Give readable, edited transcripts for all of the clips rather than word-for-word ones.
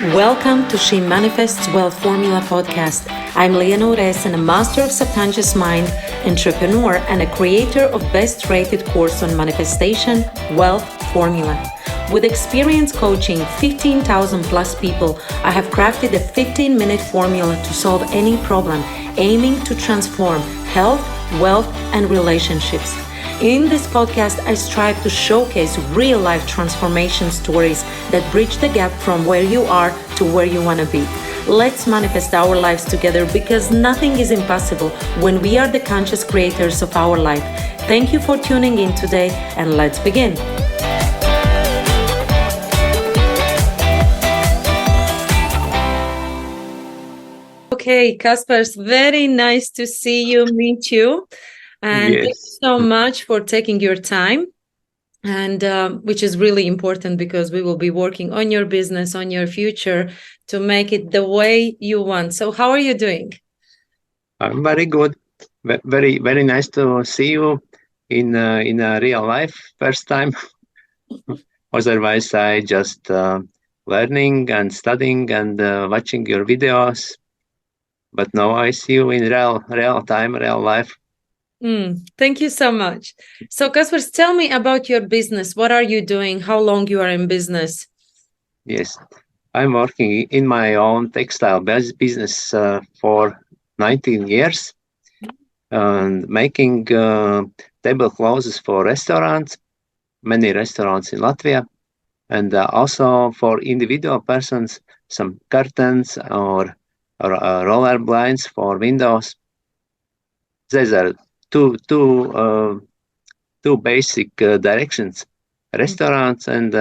Welcome to She Manifests Wealth Formula podcast. I'm Liana Ures, and a master of subconscious mind, entrepreneur, and a creator of best-rated course on manifestation, wealth formula. With experience coaching 15,000 plus people, I have crafted a 15-minute formula to solve any problem, aiming to transform health, wealth, and relationships. In this podcast, I strive to showcase real-life transformation stories that bridge the gap from where you are to where you want to be. Let's manifest our lives together because nothing is impossible when we are the conscious creators of our life. Thank you for tuning in today, and let's begin. Okay, Kaspars, very nice to see you, meet you. And Yes. thank you so much for taking your time, and which is really important because we will be working on your business, on your future to make it the way you want. So how are you doing? I'm very good. Very, very nice to see you in a real life first time. Otherwise, I just learning and studying and watching your videos. But now I see you in real time, real life. Thank you so much. So, Kaspars, tell me about your business. What are you doing? How long you are in business? Yes, I'm working in my own textile business for 19 years and making tablecloths for restaurants, many restaurants in Latvia, and also for individual persons, some curtains or roller blinds for windows. These are two basic directions: restaurants and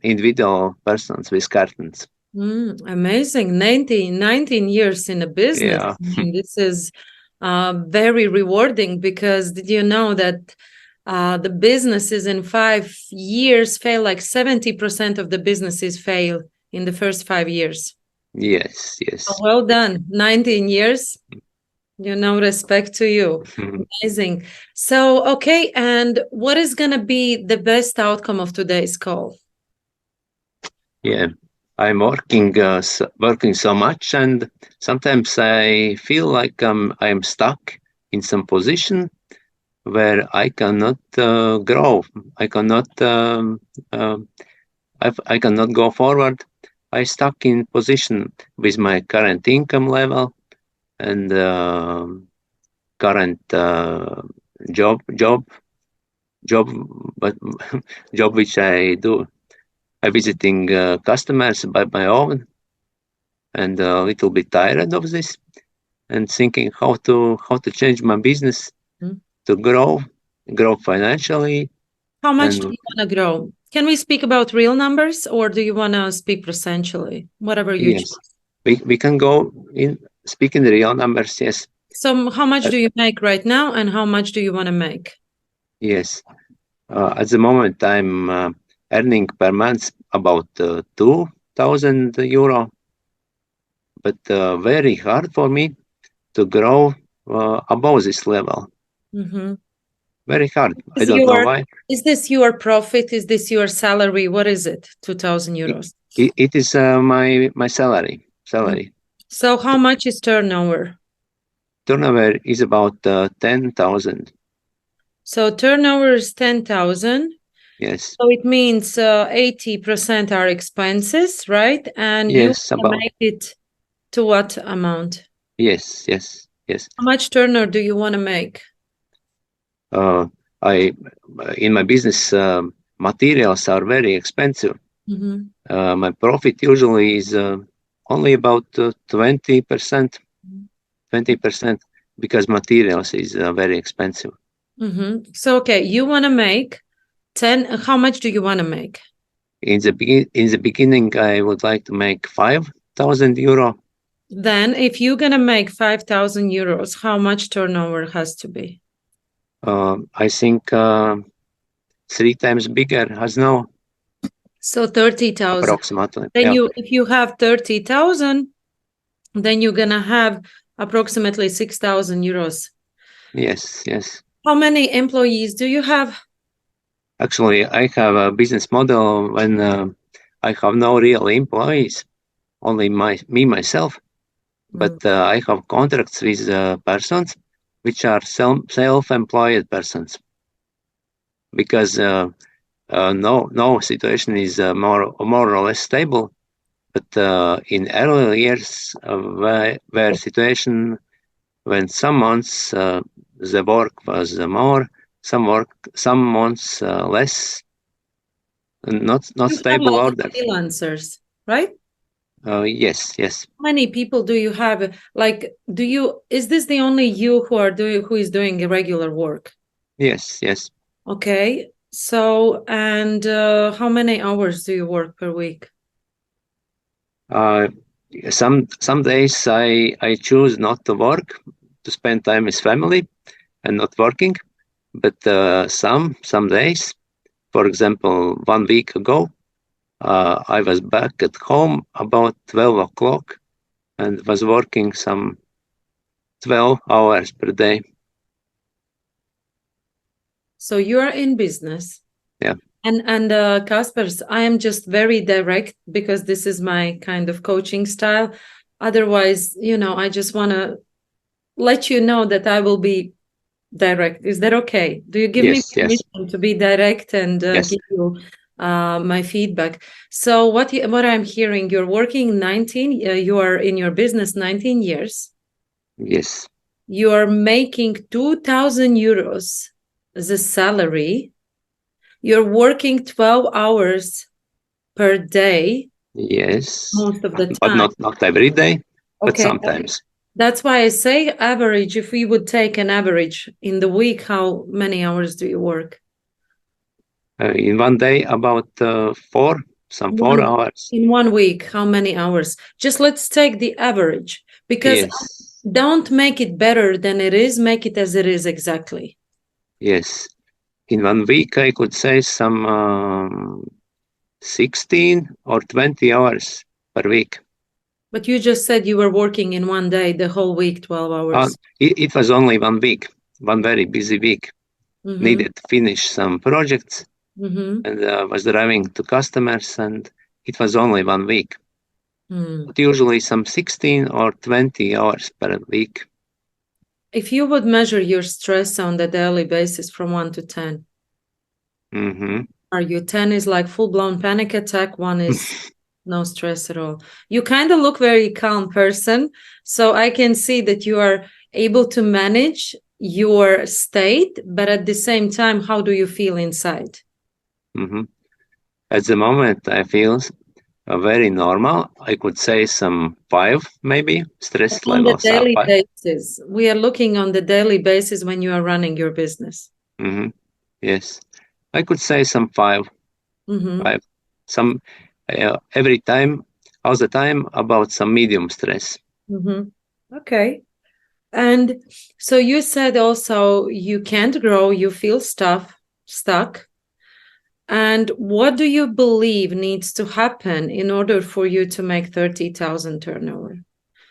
individual persons with curtains. Amazing. 19 years in a business. Yeah. I mean, this is very rewarding because did you know that the businesses in 5 years fail, like 70% of the businesses fail in the first 5 years. Yes. So well done. 19 years. Respect to you. Amazing. So, okay. And what is going to be the best outcome of today's call? Yeah. I'm working so much, and sometimes I feel like I'm stuck in some position where I cannot grow. I cannot I cannot go forward. I stuck in position with my current income level and current job, but job which I do. I'm visiting customers by my own, and a little bit tired of this, and thinking how to change my business to grow financially. How much do you want to grow? Can we speak about real numbers, or do you want to speak percentually? Whatever you choose. We can go in speaking real numbers, yes. So how much do you make right now, and how much do you want to make? Yes. At the moment, I'm earning per month about 2,000 euro, but very hard for me to grow above this level. Very hard. I don't know why. Is this your profit? Is this your salary? What is it? 2,000 euros. It is my salary. So how much is turnover? Turnover is about 10,000. So turnover is 10,000. Yes. So it means 80% are expenses, right? And yes, you make it to what amount? Yes. How much turnover do you want to make? In my business, materials are very expensive. My profit usually is only about 20%, because materials is very expensive. So, okay, you want to make 10. How much do you want to make? In the beginning, I would like to make 5,000 euro. Then, if you're gonna make 5,000 euros, how much turnover has to be? I think 3 times bigger as now. So 30,000 approximately. Then if you have 30,000, then you're gonna have approximately 6,000 euros. Yes. How many employees do you have? Actually, I have a business model when I have no real employees. only myself, but I have contracts with persons which are self-employed persons, because no situation is more or less stable. But in earlier years, where situation when some months the work was more, some months less, not You have a stable lot of orders. freelancers, right? Yes, yes, How many people do you have? Like, is this the only you who is doing irregular work? yes. Okay. So, and how many hours do you work per week? Uh, some days I choose not to work, to spend time with family and not working. But some days, for example, 1 week ago, I was back at home about 12 o'clock and was working some 12 hours per day. So you're in business. Yeah. And Kaspers, I am just very direct because this is my kind of coaching style. Otherwise, I just want to let you know that I will be direct. Is that okay? Do you give me Yes, yes, permission to be direct and yes, give you my feedback? So what I'm hearing, you're working 19, you are in your business 19 years. yes, You are making 2,000 euros as a salary. You're working 12 hours per day yes. most of the But time. not every day, but Okay. sometimes. That's why I say average. If we would take an average in the week, how many hours do you work? In one day, about some 4 hours. In 1 week, how many hours? Just let's take the average, because Yes, don't make it better than it is, make it as it is exactly. yes. In 1 week, I could say some 16 or 20 hours per week. But you just said you were working in one day, the whole week, 12 hours. It was only 1 week, one very busy week. Needed to finish some projects and was driving to customers, and it was only 1 week. But usually some 16 or 20 hours per week. If you would measure your stress on the daily basis from 1 to 10, are you 10 is like full-blown panic attack, 1 is no stress at all. You kind of look very calm person, so I can see that you are able to manage your state, but at the same time, how do you feel inside? At the moment, I feel very normal. I could say some 5, maybe, stress On the levels are daily 5. basis, we are looking on the daily basis when you are running your business. Yes, I could say some 5. Some every time, all the time, about some medium stress. Okay. And so you said also you can't grow, you feel stuck. And what do you believe needs to happen in order for you to make 30,000 turnover?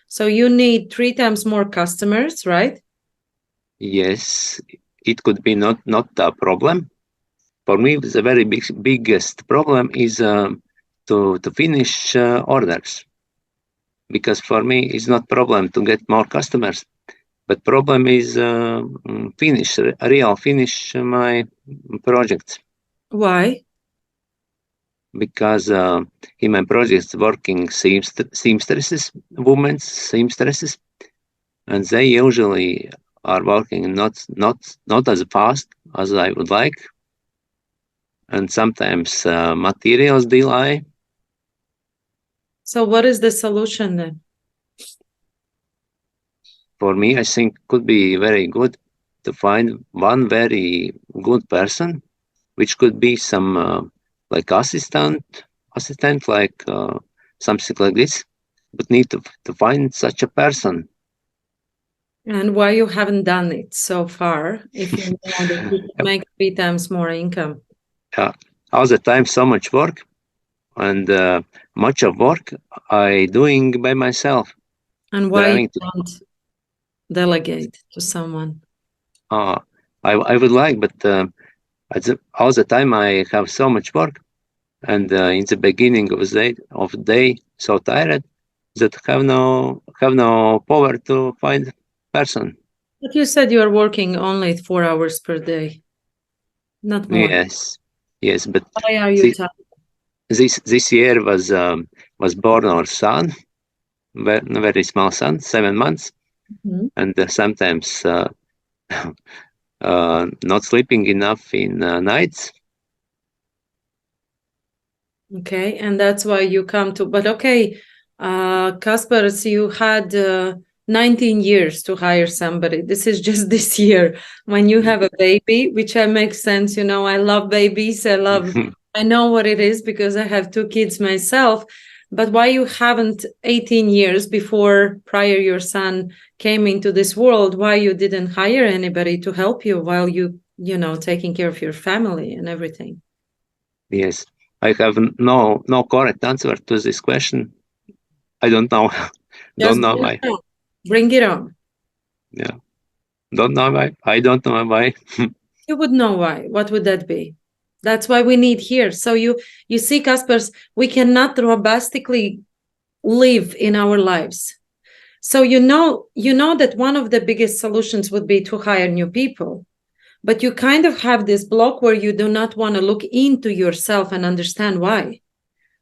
So you need 3 times more customers, right? Yes, it could be not a problem. For me, the very biggest problem is to finish orders, because for me it's not problem to get more customers, but problem is finish my projects, Why? because in my projects working seamstresses, women's seamstresses, and they usually are working not as fast as I would like, and sometimes materials delay. So what is the solution then? For me, I think could be very good to find one very good person, which could be some like assistant, like something like this. But need to find such a person. And why you haven't done it so far if you know that you could make 3 times more income? All the time, so much work, and much of work I doing by myself. And why you Driving to, don't delegate to someone? I would like, but all the time I have so much work, and in the beginning of the day, so tired. that have no power to find person. But you said you are working only 4 hours per day, not more. Yes, but Why are you the, tired? this year was born our son, very small son, 7 months, Mhm. and sometimes not sleeping enough in nights. Okay, and that's why you come to, but okay, Kaspers, you had 19 years to hire somebody. This is just this year when you have a baby, which makes sense. You know, I love babies. I know what it is because I have 2 kids myself. But why you haven't 18 years before prior your son came into this world, why you didn't hire anybody to help you while taking care of your family and everything? Yes, I have no correct answer to this question. I don't know. Don't Just know bring why. it on. Bring it on. Yeah, don't know why. I don't know why. You would know why. What would that be? That's why we need here. So you see, Caspers, we cannot robustically live in our lives. So you know that one of the biggest solutions would be to hire new people. But you kind of have this block where you do not want to look into yourself and understand why.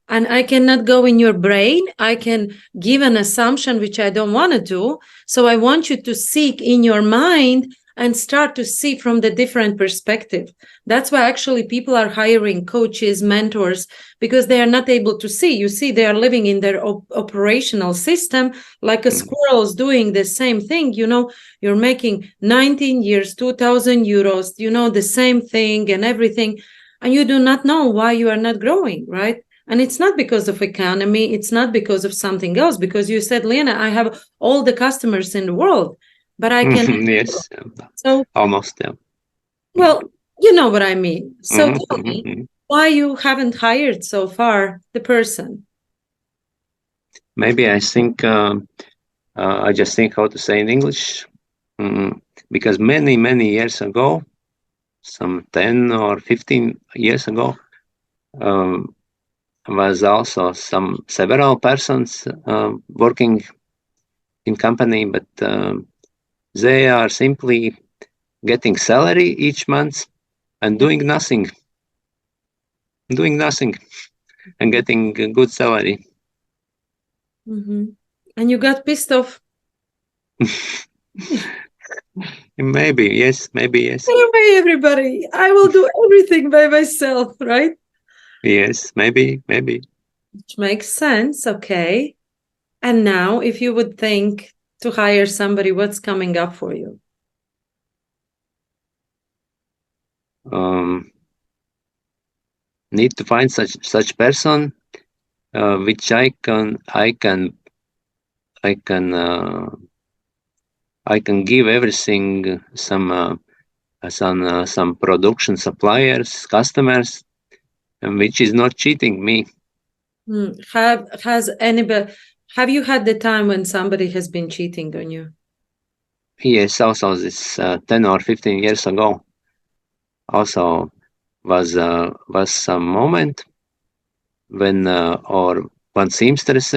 And I cannot go in your brain. I can give an assumption which I don't want to do. So I want you to seek in your mind and start to see from the different perspective. That's why actually people are hiring coaches, mentors, because they are not able to see. You see, they are living in their operational system like a squirrel is doing the same thing. You're making 19 years, 2,000 euros, the same thing and everything. And you do not know why you are not growing, right? And it's not because of economy. It's not because of something else. Because you said, Lena, I have all the customers in the world, but I can. Yes, So, almost. Yeah. well, you know what I mean. So Mhm, tell mhm, me mhm. why you haven't hired so far the person. Maybe I think I just think how to say in English. Mm, because many years ago, some 10 or 15 years ago, um, was also some several persons working in company, but they are simply getting salary each month and doing nothing and getting a good salary. Mm-hmm. And you got pissed off. Maybe yes, maybe yes, Get away, everybody. I will do everything by myself, right? yes, maybe. Which makes sense. Okay. And now, if you would think to hire somebody, what's coming up for you? Um, Need to find such person which I can give everything some production suppliers customers which is not cheating me. Have you had the time when somebody has been cheating on you? Yes, also this 10 or 15 years ago also was some moment when or one seamstress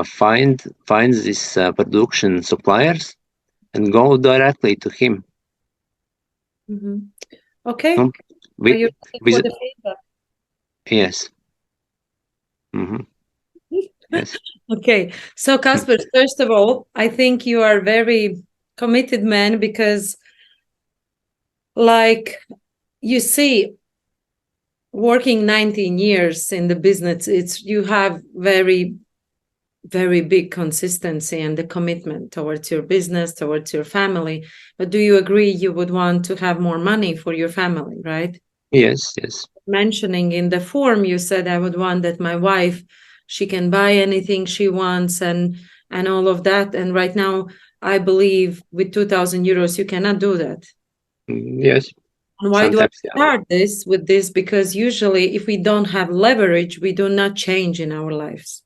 finds these production suppliers and go directly to him. Mm-hmm. Okay. No, Are with you ready for with the feedback? yes, yes, Okay. So, Casper, first of all, I think you are very committed man because, like, you see, working 19 years in the business, you have very, very big consistency and the commitment towards your business, towards your family. But do you agree you would want to have more money for your family, right? yes. Mentioning in the form, you said I would want that my wife, she can buy anything she wants and all of that. And right now, I believe with 2,000 euros you cannot do that. Yes. And why do I Sometimes, yeah. start this with this? Because usually if we don't have leverage, we do not change in our lives.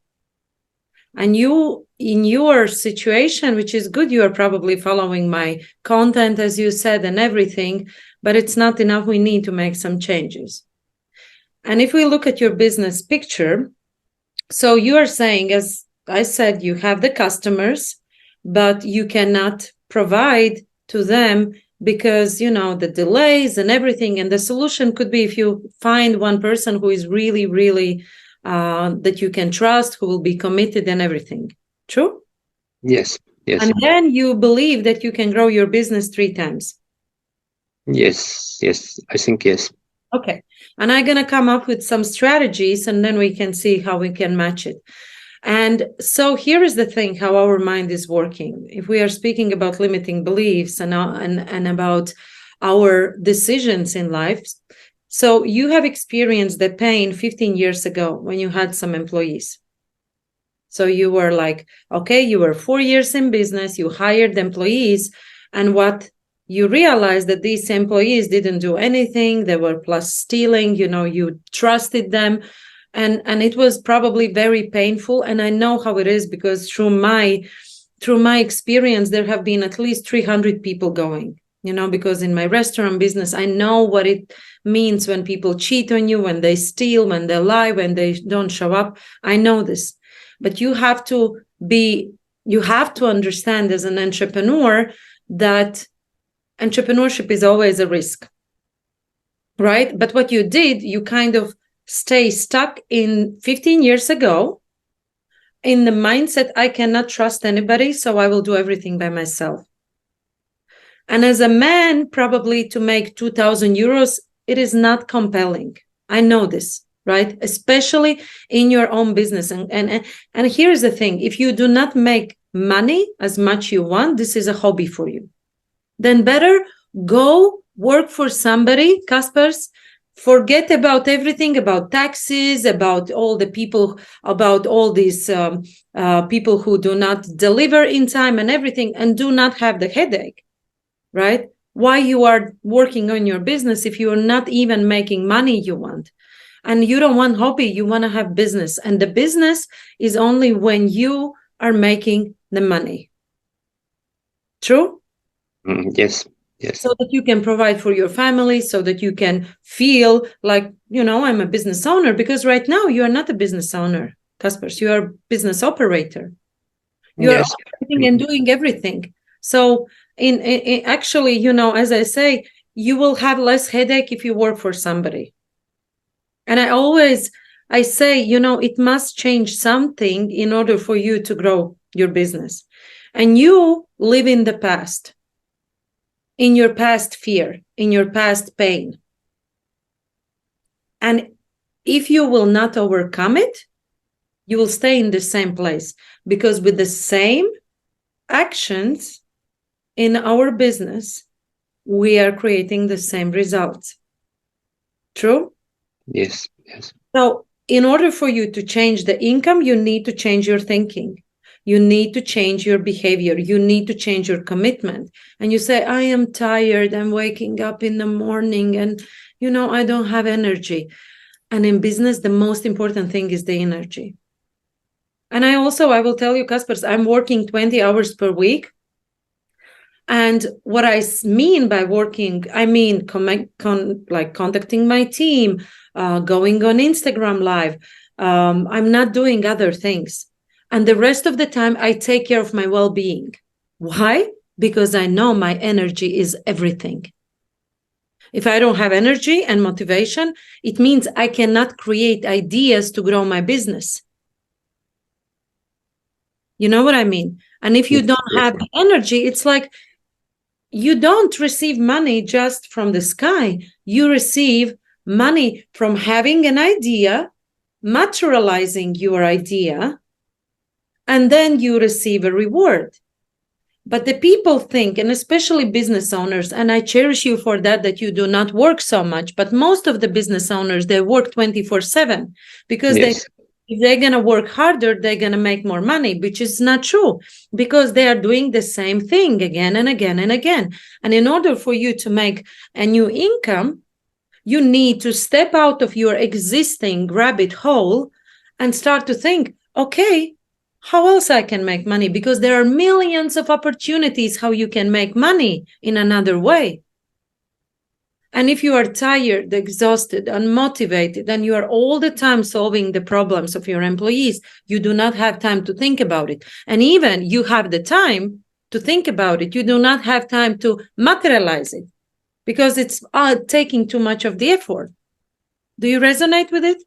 And you, in your situation, which is good, you are probably following my content, as you said, and everything, but it's not enough. We need to make some changes. And if we look at your business picture, so you are saying, as I said, you have the customers, but you cannot provide to them because, the delays and everything. And the solution could be if you find one person who is really, really that you can trust, who will be committed and everything. True? Yes. Yes. And then you believe that you can grow your business 3 times. Yes. Yes. I think yes. Okay. And I'm going to come up with some strategies and then we can see how we can match it. And so here is the thing, how our mind is working. If we are speaking about limiting beliefs and about our decisions in life. So you have experienced the pain 15 years ago when you had some employees. So you were like, okay, you were 4 years in business, you hired employees, and what you realized that these employees didn't do anything, they were plus stealing, you trusted them. And it was probably very painful. And I know how it is because through my experience, there have been at least 300 people going, because in my restaurant business, I know what it means when people cheat on you, when they steal, when they lie, when they don't show up. I know this, but you have to understand as an entrepreneur that entrepreneurship is always a risk, right? But what you did, you kind of stay stuck in 15 years ago in the mindset, I cannot trust anybody, so I will do everything by myself. And as a man, probably to make 2,000 euros, it is not compelling. I know this, right? Especially in your own business. And here's the thing, if you do not make money as much you want, this is a hobby for you. Then better go work for somebody, Kaspers. Forget about everything, about taxes, about all the people, about all these people who do not deliver in time and everything, and do not have the headache, right? Why you are working on your business if you are not even making money you want? And you don't want hobby, you want to have business. And the business is only when you are making the money. True? Yes. Yes. So that you can provide for your family, so that you can feel like, I'm a business owner, because right now you are not a business owner, Kaspers, you are a business operator. You are operating and doing everything. So in actually, as I say, you will have less headache if you work for somebody. And I say, it must change something in order for you to grow your business. And you live in the past, in your past fear, in your past pain. And if you will not overcome it, you will stay in the same place, because with the same actions in our business, we are creating the same results. True? Yes. Yes. So in order for you to change the income, you need to change your thinking. You need to change your behavior. You need to change your commitment. And you say, I am tired. I'm waking up in the morning and, I don't have energy. And in business, the most important thing is the energy. And I will tell you, Kaspers, I'm working 20 hours per week. And what I mean by working, I mean contacting my team, going on Instagram Live. I'm not doing other things. And the rest of the time, I take care of my well-being. Why? Because I know my energy is everything. If I don't have energy and motivation, it means I cannot create ideas to grow my business. You know what I mean? And if you don't have the energy, it's like you don't receive money just from the sky. You receive money from having an idea, materializing your idea, and then you receive a reward. But the people think, and especially business owners, and I cherish you for that you do not work so much, but most of the business owners, they work 24/7 because if they're going to work harder, they're going to make more money, which is not true, because they are doing the same thing again and again and again. And in order for you to make a new income, you need to step out of your existing rabbit hole and start to think, okay, how else I can make money? Because there are millions of opportunities how you can make money in another way. And if you are tired, exhausted, unmotivated, and you are all the time solving the problems of your employees, you do not have time to think about it. And even you have the time to think about it, you do not have time to materialize it because it's taking too much of the effort. Do you resonate with it?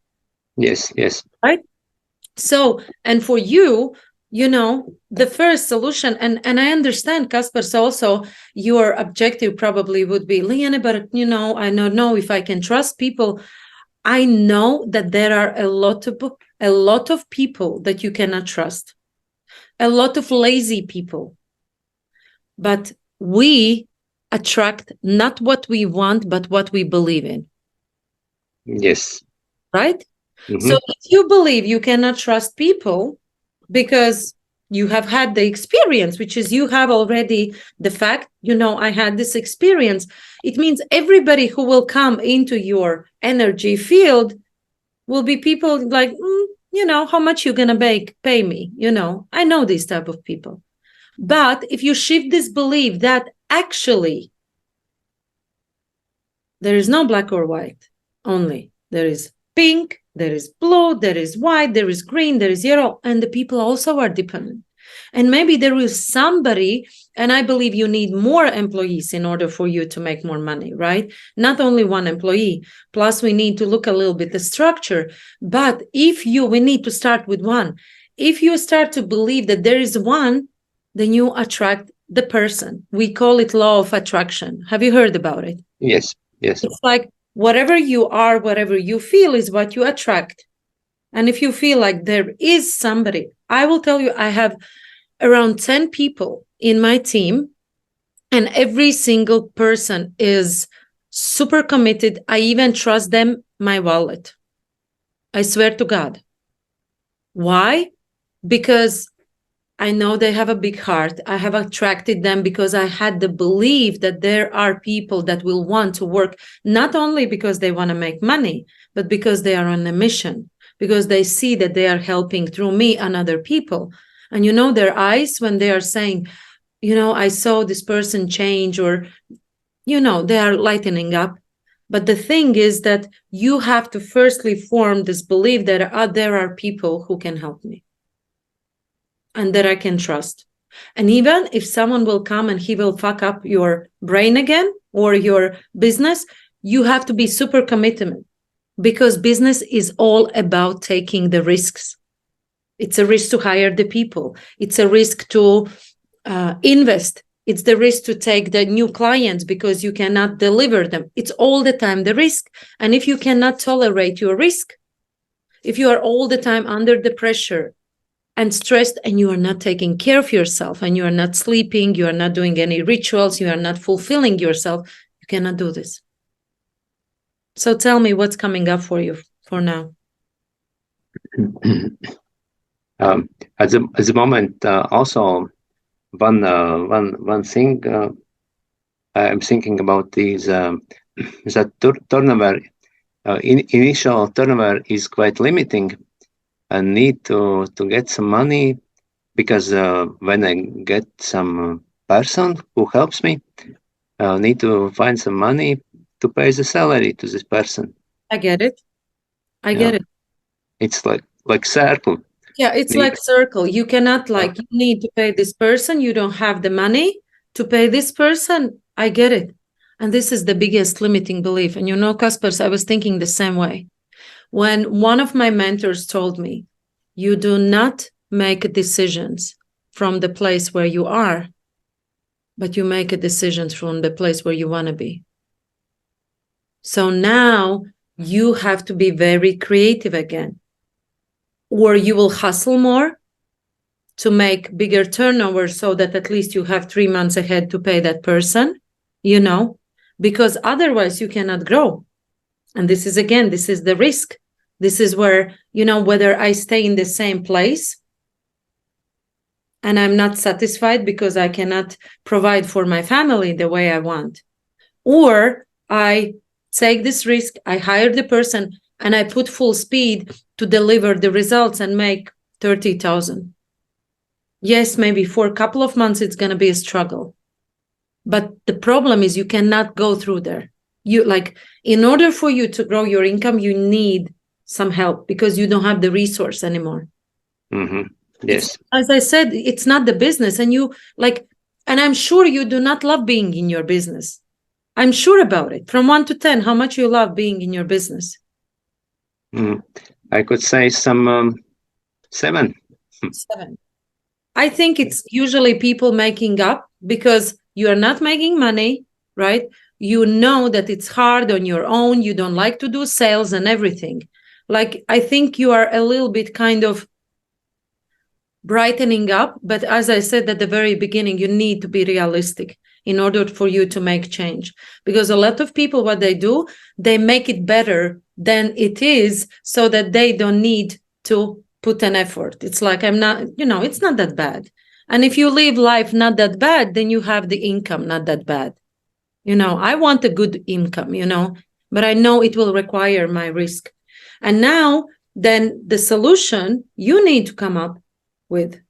Yes, yes. Right? So, and for you, the first solution, and I understand, Kasper, so also your objective probably would be, Liane, but I don't know if I can trust people. I know that there are a lot of people that you cannot trust, a lot of lazy people, but we attract not what we want, but what we believe in. Yes. Right? Mm-hmm. So if you believe you cannot trust people because you have had the experience, which is you have already the fact, I had this experience, it means everybody who will come into your energy field will be people like, how much you gonna pay me? I know these type of people. But if you shift this belief that actually there is no black or white, only there is pink, there is blue, there is white, there is green, there is yellow, and the people also are dependent. And maybe there is somebody, and I believe you need more employees in order for you to make more money, right? Not only one employee. Plus, we need to look a little bit the structure. But we need to start with one. If you start to believe that there is one, then you attract the person. We call it law of attraction. Have you heard about it? Yes, yes. It's like whatever you are, whatever you feel is what you attract. And if you feel like there is somebody, I will tell you, I have around 10 people in my team, and every single person is super committed. I even trust them my wallet. I swear to God. Why? Because I know they have a big heart. I have attracted them because I had the belief that there are people that will want to work, not only because they want to make money, but because they are on a mission, because they see that they are helping through me and other people. And their eyes when they are saying, I saw this person change, or, they are lightening up. But the thing is that you have to firstly form this belief that there are people who can help me and that I can trust. And even if someone will come and he will fuck up your brain again or your business, you have to be super committed, because business is all about taking the risks. It's a risk to hire the people. It's a risk to invest. It's the risk to take the new clients because you cannot deliver them. It's all the time the risk. And if you cannot tolerate your risk, if you are all the time under the pressure and stressed, and you are not taking care of yourself, and you are not sleeping, you are not doing any rituals, you are not fulfilling yourself, you cannot do this. So tell me what's coming up for you for now. At the moment, also one thing I'm thinking about is that turnover. Initial turnover is quite limiting. I need to get some money, because when I get some person who helps me, I need to find some money to pay the salary to this person. I get it. I get it. It's like circle. Yeah, it's like circle. You cannot you need to pay this person. You don't have the money to pay this person. I get it. And this is the biggest limiting belief. And Kaspers, I was thinking the same way. When one of my mentors told me, you do not make decisions from the place where you are, but you make decisions from the place where you want to be. So now you have to be very creative again, or you will hustle more to make bigger turnover so that at least you have 3 months ahead to pay that person, because otherwise you cannot grow. And this is the risk. This is where, whether I stay in the same place and I'm not satisfied because I cannot provide for my family the way I want, or I take this risk, I hire the person, and I put full speed to deliver the results and make 30,000. Yes, maybe for a couple of months, it's going to be a struggle. But the problem is you cannot go through there. You like, in order for you to grow your income, you need some help because you don't have the resource anymore. Yes. It's, as I said, it's not the business. And you like, and I'm sure you do not love being in your business. I'm sure about it. From 1 to 10, how much you love being in your business? I could say some 7. 7. I think it's usually people making up because you are not making money, right? You know that it's hard on your own. You don't like to do sales and everything. Like, I think you are a little bit kind of brightening up. But as I said at the very beginning, you need to be realistic in order for you to make change. Because a lot of people, what they do, they make it better than it is so that they don't need to put an effort. It's like, I'm not, it's not that bad. And if you live life not that bad, then you have the income not that bad. I want a good income, but I know it will require my risk. And now, then the solution you need to come up with.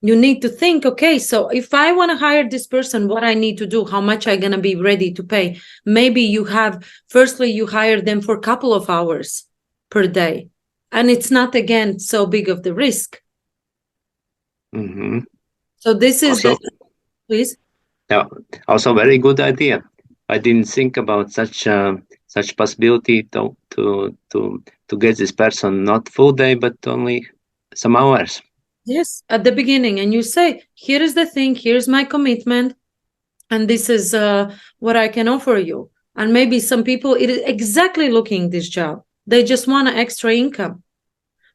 You need to think, okay, so if I want to hire this person, what I need to do, how much I'm going to be ready to pay. Maybe you hire them for a couple of hours per day. And it's not, again, so big of the risk. So this is also, please. Yeah, also very good idea. I didn't think about such possibility to get this person not full day, but only some hours. Yes, at the beginning, and you say, here is the thing, here's my commitment, and this is what I can offer you. And maybe some people it is exactly looking this job. They just want an extra income.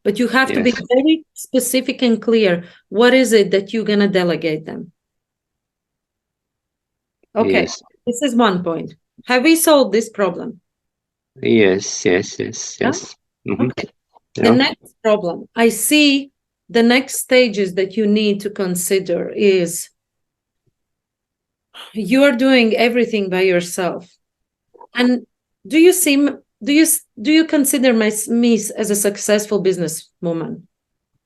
But you have to be very specific and clear. What is it that you're going to delegate them? Okay, this is one point. Have we solved this problem? Yes. Yeah? Okay. The next problem, I see the next stages that you need to consider is you are doing everything by yourself. And do you consider me as a successful businesswoman?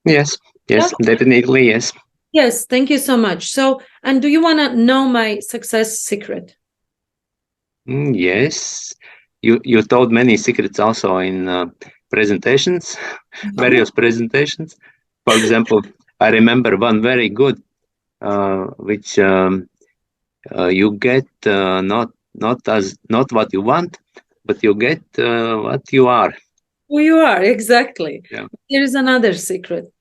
Yes, definitely, yes. Yes, thank you so much. So, and do you want to know my success secret? Yes. You told many secrets also in presentations, various presentations. For example, I remember one very good, which you get not what you want, but you get what you are. Who you are, exactly. Yeah. There is another secret.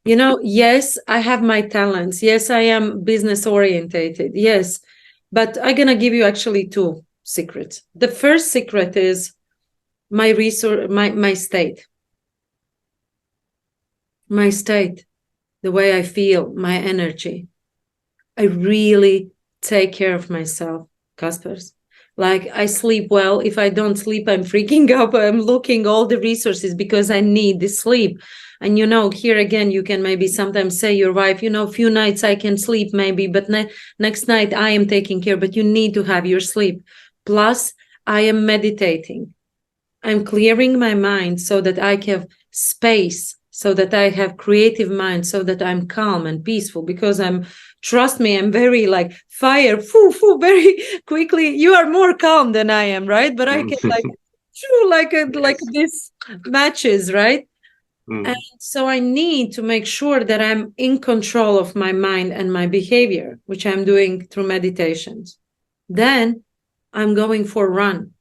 Yes, I have my talents. Yes, I am business orientated. Yes, but I'm gonna give you actually 2 secrets. The first secret is my resource, my state. My state, the way I feel, my energy. I really take care of myself, Kaspers. Like, I sleep well. If I don't sleep, I'm freaking out. I'm looking all the resources because I need the sleep. And here again, you can maybe sometimes say your wife, few nights I can sleep maybe, but next night I am taking care, but you need to have your sleep. Plus, I am meditating. I'm clearing my mind so that I have space, so that I have creative mind, so that I'm calm and peaceful, because trust me, I'm very like fire, very quickly. You are more calm than I am, right? But I can like this matches, right? And so I need to make sure that I'm in control of my mind and my behavior, which I'm doing through meditations. Then I'm going for a run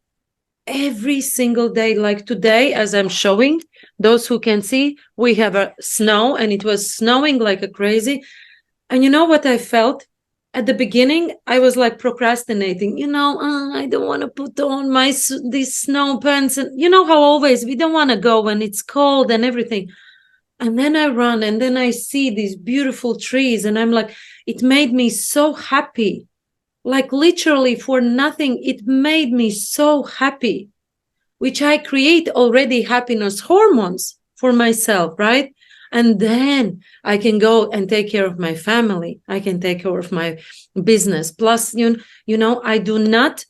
every single day. Like today, as I'm showing those who can see, we have a snow and it was snowing like a crazy. And you know what I felt? At the beginning, I was like procrastinating, I don't want to put on these snow pants. And you know how always we don't want to go when it's cold and everything. And then I run and then I see these beautiful trees and I'm like, it made me so happy. Like literally for nothing, it made me so happy, which I create already happiness hormones for myself, right? And then I can go and take care of my family. I can take care of my business. Plus, I do not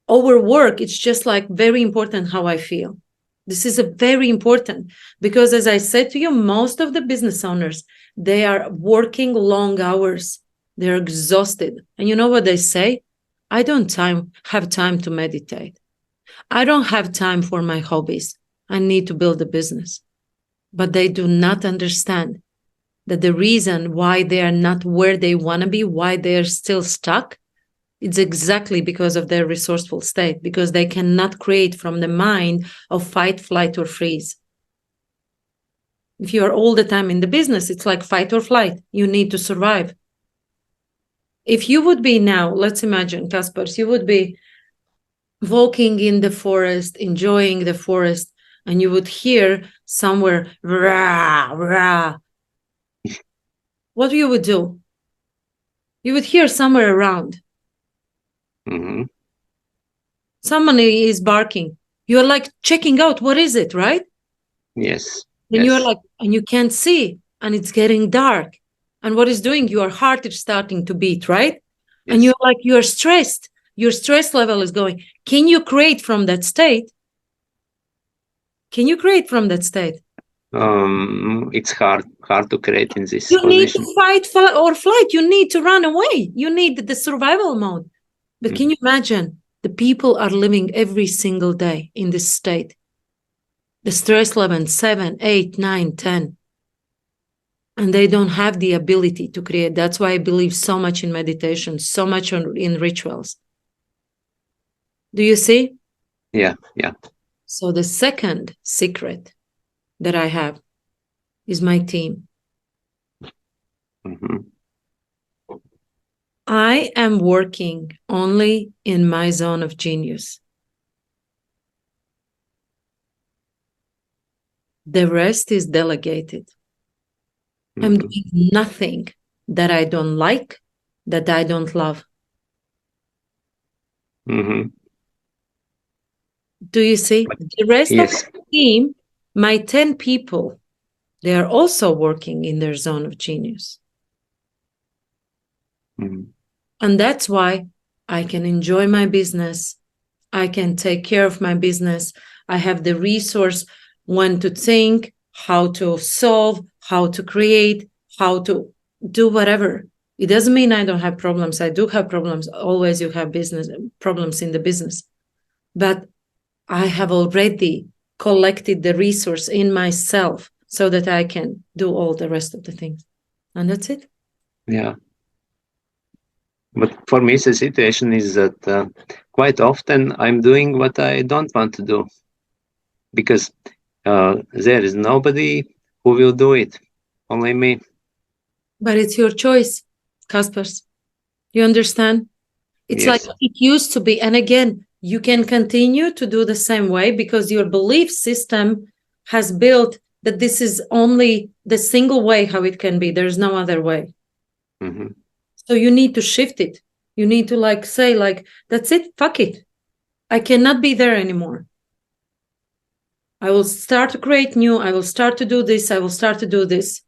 overwork. It's just like very important how I feel. This is a very important because, as I said to you, most of the business owners, they are working long hours. They're exhausted. And you know what they say? I don't have time to meditate. I don't have time for my hobbies. I need to build a business. But they do not understand that the reason why they are not where they want to be, why they're still stuck, it's exactly because of their resourceful state, because they cannot create from the mind of fight, flight, or freeze. If you are all the time in the business, it's like fight or flight. You need to survive. If you would be now, let's imagine, Kaspers, you would be walking in the forest, enjoying the forest, and you would hear somewhere, rah, rah. What you would do? You would hear somewhere around. Mm-hmm. Somebody is barking. You're like checking out, what is it, right? Yes. And you're Yes. like, and you can't see, and it's getting dark. And what is doing? Your heart is starting to beat, right? And Yes. you're like, you're stressed. Your stress level is going. Can you create from that state? Can you create from that state? It's hard to create in this You need position. to fight or flight. You need to run away. You need the survival mode. But can you imagine? The people are living every single day in this state. The stress level 7, 8, 9, 10. And they don't have the ability to create. That's why I believe so much in meditation, so much in rituals. Do you see? Yeah. Yeah. So the second secret that I have is my team. Mm-hmm. I am working only in my zone of genius. The rest is delegated. Mm-hmm. I'm doing nothing that I don't like, that I don't love. Mm-hmm. Do you see? The rest of Yes. the team, my 10 people, they are also working in their zone of genius. Mm-hmm. And that's why I can enjoy my business. I can take care of my business. I have the resource when to think, how to solve, how to create, how to do whatever. It doesn't mean I don't have problems. I do have problems. Always you have business problems in the business. But I have already collected the resource in myself so that I can do all the rest of the things. And that's it. Yeah. But for me, the situation is that quite often I'm doing what I don't want to do because there is nobody who will do it, only me. But it's your choice, Kaspers. You understand? It's like Yes. it used to be. And again, you can continue to do the same way because your belief system has built that this is only the single way how it can be. There's no other way. Mm-hmm. So you need to shift it. You need to like say like, that's it, fuck it. I cannot be there anymore. I will start to create new. I will start to do this. I will start to do this.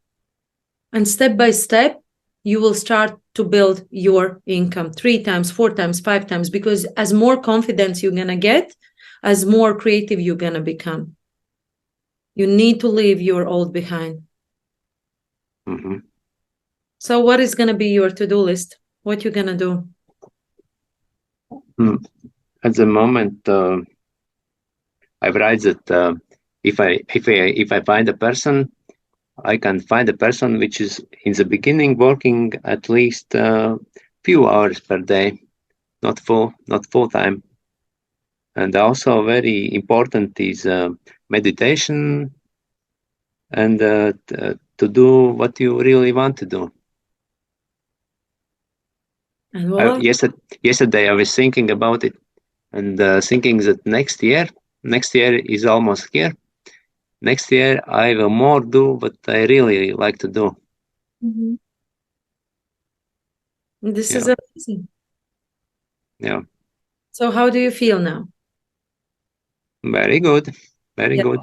And step by step, you will start to build your income 3 times, 4 times, 5 times, because as more confidence you're going to get, as more creative you're going to become. You need to leave your old behind. Mm-hmm. So what is going to be your to-do list? What you're going to do? At the moment, I write that if I find a person, I can find a person which is in the beginning working at least few hours per day, not full time. And also very important is meditation and to do what you really want to do. And what? Yesterday I was thinking about it and thinking that next year is almost here. Next year I will more do what I really like to do. Mm-hmm. This is Yeah, amazing. yeah, So how do you feel now? very good, very Yeah. good.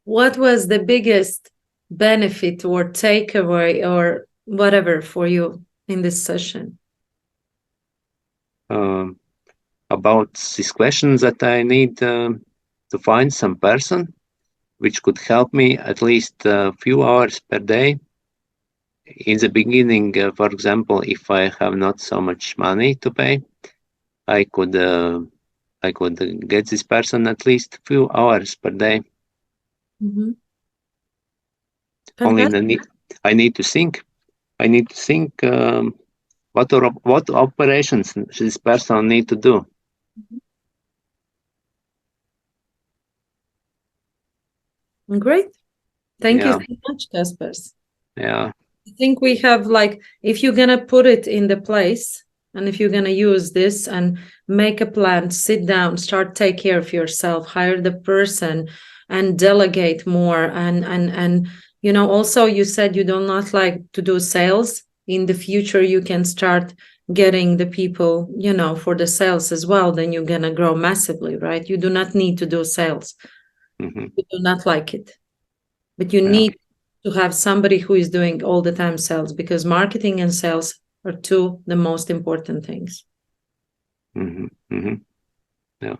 What was the biggest benefit or takeaway or whatever for you in this session? Um, about this question that I need to find some person which could help me at least a few hours per day. In the beginning, for example, if I have not so much money to pay, I could get this person at least few hours per day. Mm-hmm. Only Fantastic. I need to think. I need to think what operations this person need to do. Great. Thank you Yeah, so much, Kaspers. yeah. I think we have, like, if you're gonna put it in the place, and if you're gonna use this and make a plan, sit down, start take care of yourself, hire the person, and delegate more. And also you said you do not like to do sales. In the future, you can start getting the people, for the sales as well. Then you're gonna grow massively, right? You do not need to do sales. Hmm. You do not like it, but you Yeah. need to have somebody who is doing all the time sales, because marketing and sales are two the most important things Hmm. Hmm. Yeah.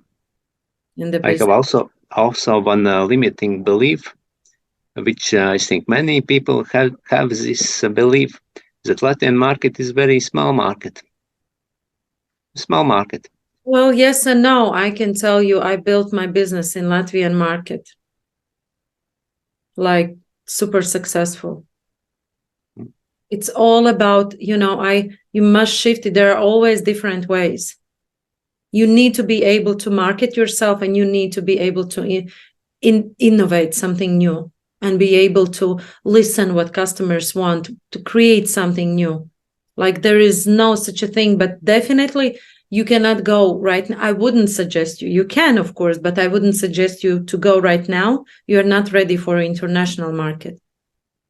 in the I have business. also one limiting belief, which I think many people have this belief that Latvian market is very small market. Small market. Well, yes and no. I can tell you, I built my business in Latvian market, like, super successful. It's all about, you must shift it. There are always different ways. You need to be able to market yourself, and you need to be able to innovate something new, and be able to listen what customers want, to create something new. Like, there is no such a thing, but definitely you cannot go right now. I wouldn't suggest you can, of course, but I wouldn't suggest you to go right now. You're not ready for international market.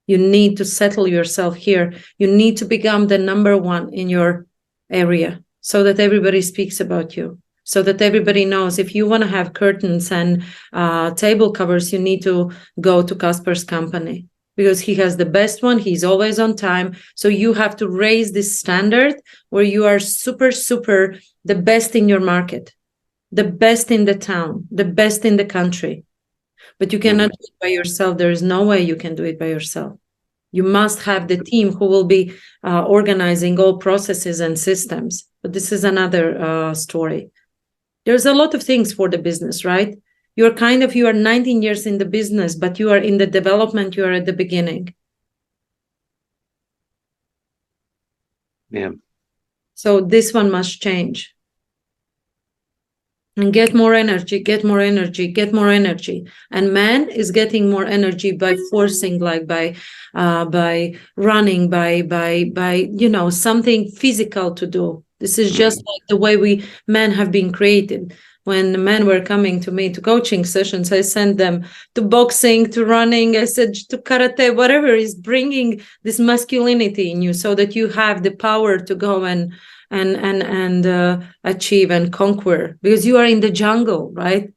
You need to settle yourself here. You need to become the number one in your area, so that everybody speaks about you, so that everybody knows. If you want to have curtains and table covers, you need to go to Casper's company, because he has the best one. He's always on time. So you have to raise this standard where you are super, super the best in your market, the best in the town, the best in the country. But you cannot Hmm. do it by yourself. There is no way you can do it by yourself. You must have the team who will be organizing all processes and systems. But this is another story. There's a lot of things for the business, right? You are 19 years in the business, but you are in the development. You are at the beginning. Yeah. So this one must change. And get more energy, get more energy, get more energy. And man is getting more energy by forcing, like by running, by something physical to do. This is just Hmm. like the way we men have been created. When men were coming to me to coaching sessions, I sent them to boxing, to running, I said to karate, whatever is bringing this masculinity in you, so that you have the power to go and achieve and conquer, because you are in the jungle, right?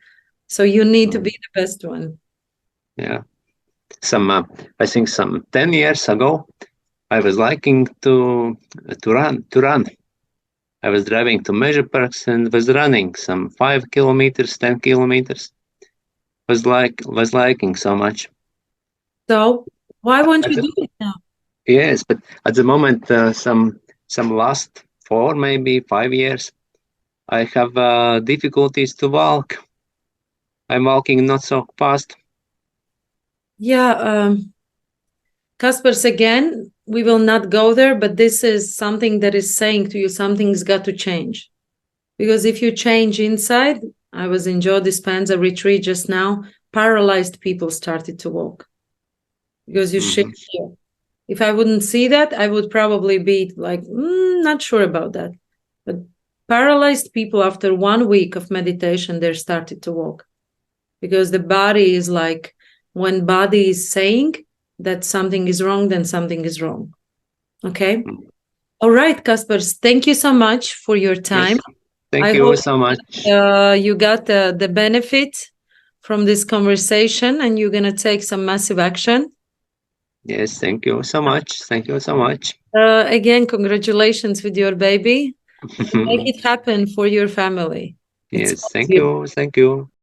So you need to be the best one. Yeah. I think some 10 years ago, I was liking to run. I was driving to measure parks and was running some 5 kilometers, 10 kilometers. Was liking so much. So why won't At you the, do it now? yes, but at the moment, some last 4, maybe 5 years, I have difficulties to walk. I'm walking not so fast. Yeah, Kaspers, again, we will not go there, but this is something that is saying to you something's got to change. Because if you change inside, I was in Joe Dispenza retreat just now, paralyzed people started to walk because you shift Hmm. here. If I wouldn't see that, I would probably be like, not sure about that. But paralyzed people, after 1 week of meditation, they started to walk, because the body is like, when body is saying that something is wrong, then something is wrong. Okay. All right, Kaspers, thank you so much for your Yes. time. Thank I you hope so much. you got the benefit from this conversation, and you're going to take some massive action. Yes, thank you so much. Thank you so much. Again, congratulations with your baby. Make it happen for your family. It's Yes, thank you. you. Thank you.